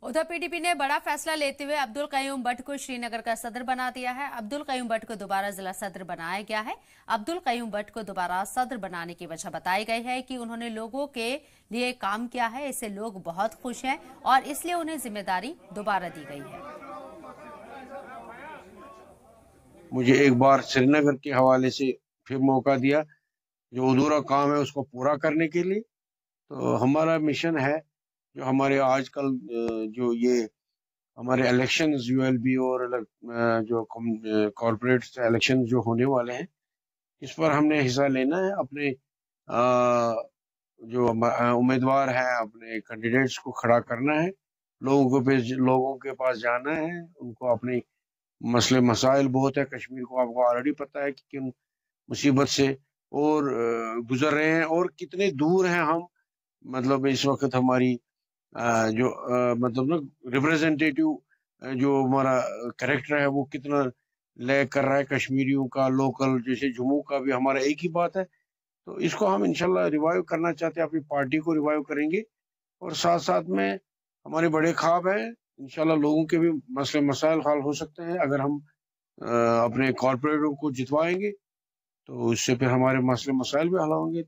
उधर पीडीपी ने बड़ा फैसला लेते हुए अब्दुल कयूम भट्ट को श्रीनगर का सदर बना दिया है। अब्दुल कयूम भट्ट को दोबारा जिला सदर बनाया गया है। अब्दुल कयूम भट्ट को दोबारा सदर बनाने की वजह बताई गई है कि उन्होंने लोगों के लिए काम किया है, इससे लोग बहुत खुश हैं और इसलिए उन्हें जिम्मेदारी दोबारा दी गई है। मुझे एक बार श्रीनगर के हवाले से फिर मौका दिया, जो अधूरा काम है उसको पूरा करने के लिए। तो हमारा मिशन है, जो हमारे आजकल जो ये हमारे इलेक्शंस यूएलबी और जो कॉर्पोरेट इलेक्शंस जो होने वाले हैं, इस पर हमने हिस्सा लेना है। अपने जो उम्मीदवार हैं, अपने कैंडिडेट्स को खड़ा करना है, लोगों के पास जाना है, उनको अपने मसले मसाइल बहुत है। कश्मीर को आपको ऑलरेडी पता है कि किन मुसीबत से और गुजर रहे हैं और कितने दूर हैं हम। मतलब इस वक्त हमारी जो मतलब ना रिप्रेजेंटेटिव जो हमारा कैरेक्टर है वो कितना लैग कर रहा है कश्मीरियों का। लोकल जैसे जम्मू का भी हमारा एक ही बात है, तो इसको हम इंशाल्लाह रिवाइव करना चाहते हैं, अपनी पार्टी को रिवाइव करेंगे। और साथ साथ में हमारे बड़े ख्वाब हैं, इंशाल्लाह लोगों के भी मसले मसाइल हल हो सकते हैं अगर हम अपने कॉर्पोरेटरों को जितवाएंगे, तो इससे फिर हमारे मसले मसाइल भी हल होंगे।